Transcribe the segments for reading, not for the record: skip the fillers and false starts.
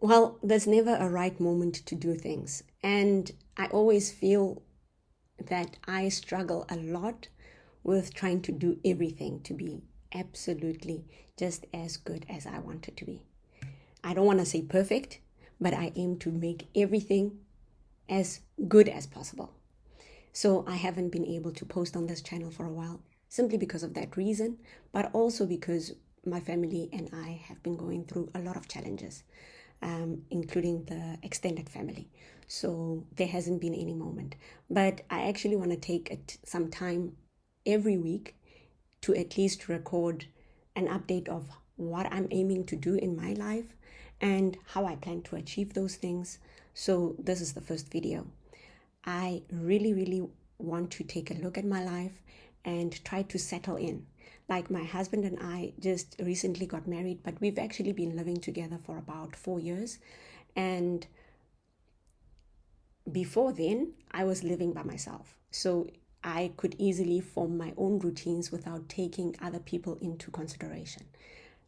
Well, there's never a right moment to do things. And I always feel that I struggle a lot with trying to do everything to be absolutely just as good as I want it to be. I don't want to say perfect, but I aim to make everything as good as possible. So I haven't been able to post on this channel for a while simply because of that reason, but also because my family and I have been going through a lot of challenges, including the extended family. So there hasn't been any moment. But I actually want to take some time every week to at least record an update of what I'm aiming to do in my life and how I plan to achieve those things. So this is the first video. I really, really want to take a look at my life and try to settle in. Like my husband and I just recently got married, but we've actually been living together for about 4 years. And before then, I was living by myself. So I could easily form my own routines without taking other people into consideration.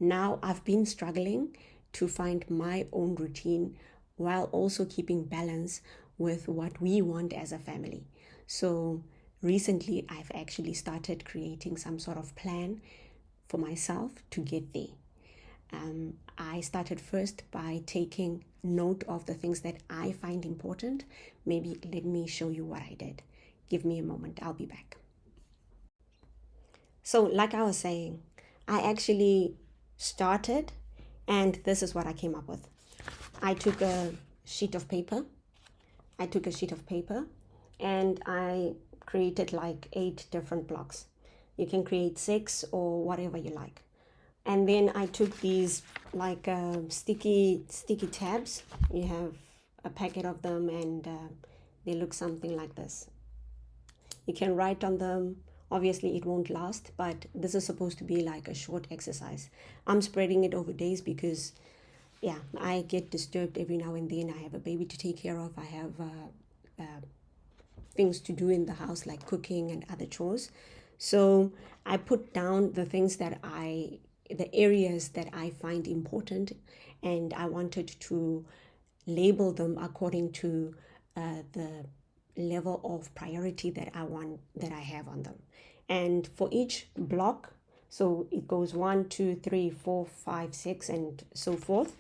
Now I've been struggling to find my own routine while also keeping balance with what we want as a family. So recently, I've actually started creating some sort of plan for myself to get there. I started first by taking note of the things that I find important. Maybe let me show you what I did. Give me a moment, I'll be back. So, like I was saying, I actually started, and this is what I came up with. I took a sheet of paper. And I created like 8 different blocks. You can create 6 or whatever you like. And then I took these like sticky tabs. You have a packet of them, and they look something like this. You can write on them. Obviously it won't last, but this is supposed to be like a short exercise. I'm spreading it over days because I get disturbed every now and then. I have a baby to take care of. I have things to do in the house like cooking and other chores. So I put down the areas that I find important, and I wanted to label them according to the level of priority that I have on them. And for each block, so it goes 1, 2, 3, 4, 5, 6, and so forth.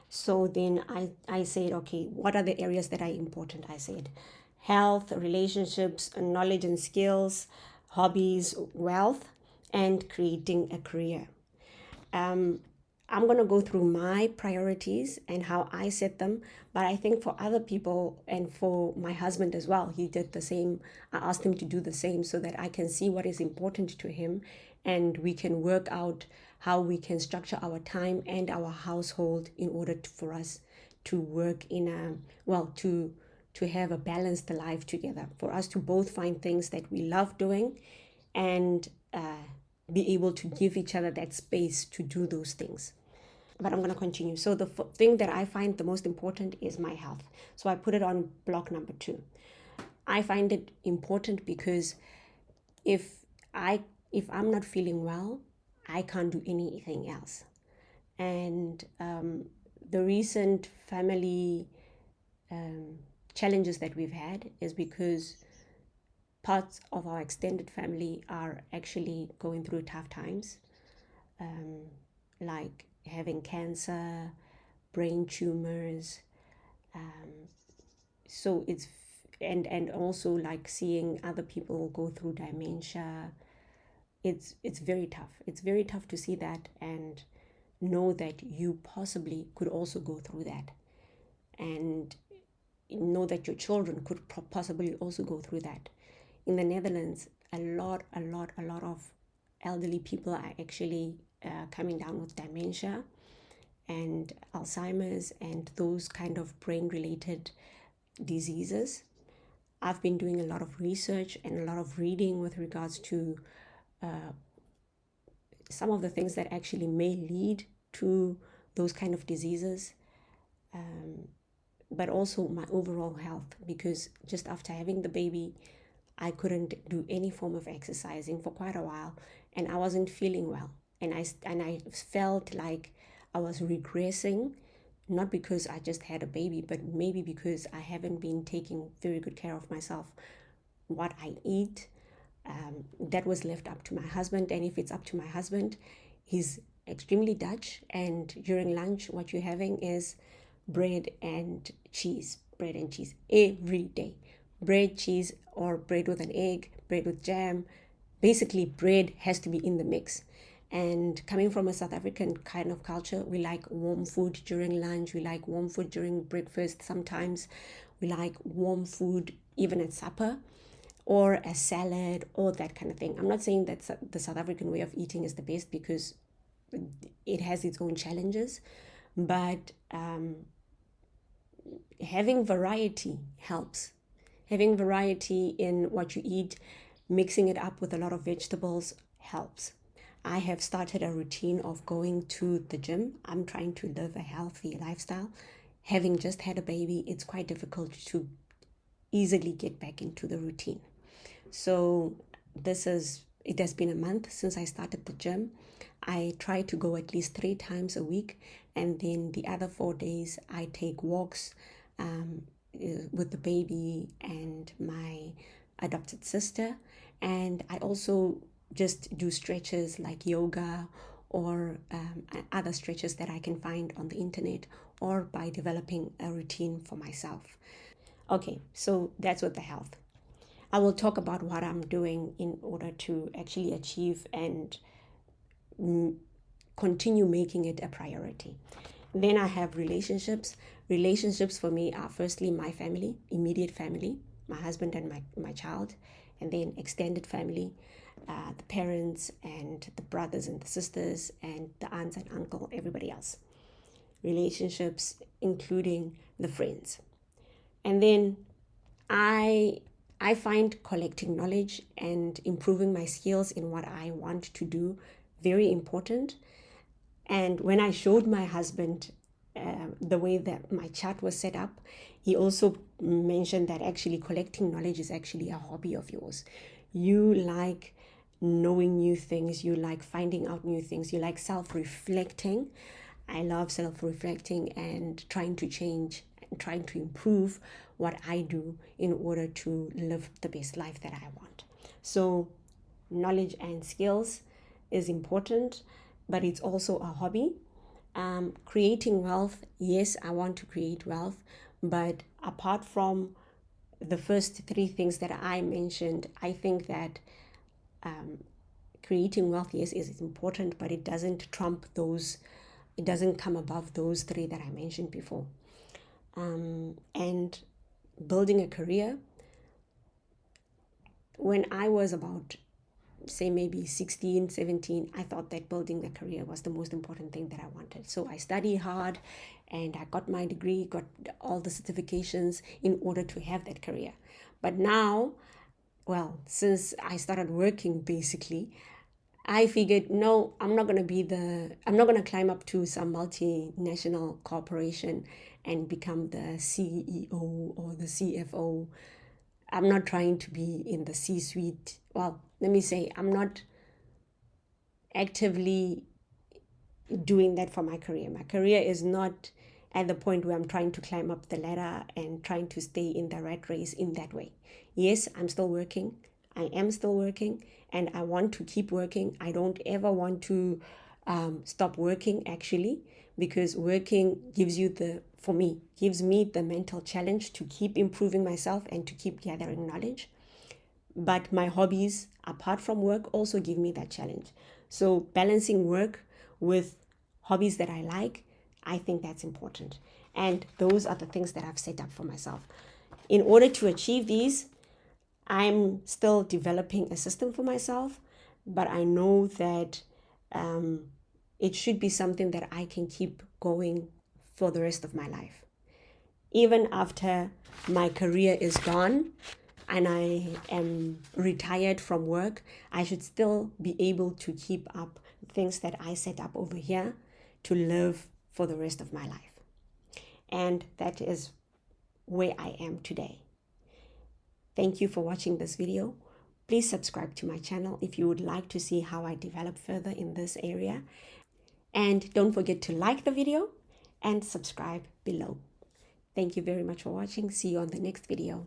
So then I said, okay, what are the areas that are important? I said health, relationships, knowledge and skills, hobbies, wealth, and creating a career. I'm going to go through my priorities and how I set them. But I think for other people and for my husband as well, he did the same. I asked him to do the same so that I can see what is important to him, and we can work out how we can structure our time and our household in order for us to work in to have a balanced life together, for us to both find things that we love doing and be able to give each other that space to do those things. But I'm going to continue. So the thing that I find the most important is my health. So I put it on block number 2. I find it important because if I'm not feeling well, I can't do anything else. And the recent family challenges that we've had is because parts of our extended family are actually going through tough times, like having cancer, brain tumors. So it's and also like seeing other people go through dementia. It's very tough. It's very tough to see that and know that you possibly could also go through that, and know that your children could possibly also go through that. In the Netherlands, a lot of elderly people are actually coming down with dementia and Alzheimer's and those kind of brain related diseases. I've been doing a lot of research and a lot of reading with regards to some of the things that actually may lead to those kind of diseases, but also my overall health, because just after having the baby, I couldn't do any form of exercising for quite a while, and I wasn't feeling well, and I felt like I was regressing, not because I just had a baby, but maybe because I haven't been taking very good care of myself. What I eat, that was left up to my husband. And if it's up to my husband, he's extremely Dutch. And during lunch, what you're having is bread and cheese every day. Bread, cheese, or bread with an egg, bread with jam. Basically, bread has to be in the mix. And coming from a South African kind of culture, we like warm food during lunch. We like warm food during breakfast. Sometimes we like warm food even at supper, or a salad, or that kind of thing. I'm not saying that the South African way of eating is the best, because it has its own challenges, but having variety helps. Having variety in what you eat, mixing it up with a lot of vegetables helps. I have started a routine of going to the gym. I'm trying to live a healthy lifestyle. Having just had a baby, it's quite difficult to easily get back into the routine. So it has been a month since I started the gym. I try to go at least 3 times a week, and then the other 4 days I take walks with the baby and my adopted sister. And I also just do stretches like yoga, or other stretches that I can find on the internet, or by developing a routine for myself. Okay, so that's with the health. I will talk about what I'm doing in order to actually achieve and continue making it a priority. Then I have relationships. Relationships for me are firstly my family, immediate family, my husband and my child, and then extended family, the parents and the brothers and the sisters and the aunts and uncle, everybody else. Relationships including the friends. And then I find collecting knowledge and improving my skills in what I want to do very important. And when I showed my husband the way that my chart was set up, he also mentioned that actually collecting knowledge is actually a hobby of yours. You like knowing new things, you like finding out new things, you like self-reflecting. I love self-reflecting and trying to change and trying to improve what I do in order to live the best life that I want. So knowledge and skills is important, but it's also a hobby. Creating wealth, yes, I want to create wealth, but apart from the first 3 things that I mentioned, I think that creating wealth, yes, is important, but it doesn't trump those, it doesn't come above those 3 that I mentioned before. And building a career, when I was about, say, maybe 16, 17, I thought that building a career was the most important thing that I wanted. So I studied hard and I got my degree, got all the certifications in order to have that career. But now, well, since I started working, basically, I figured, no, I'm not going to climb up to some multinational corporation and become the CEO or the CFO. I'm not trying to be in the C-suite. Well, let me say, I'm not actively doing that for my career. My career is not at the point where I'm trying to climb up the ladder and trying to stay in the rat race in that way. Yes, I'm still working. I am still working, and I want to keep working. I don't ever want to stop working, actually, because working gives me the mental challenge to keep improving myself and to keep gathering knowledge. But my hobbies, apart from work, also give me that challenge. So balancing work with hobbies that I like, I think that's important. And those are the things that I've set up for myself. In order to achieve these, I'm still developing a system for myself, but I know that it should be something that I can keep going for the rest of my life. Even after my career is gone and I am retired from work, I should still be able to keep up things that I set up over here to live for the rest of my life. And that is where I am today. Thank you for watching this video. Please subscribe to my channel if you would like to see how I develop further in this area. And don't forget to like the video and subscribe below. Thank you very much for watching. See you on the next video.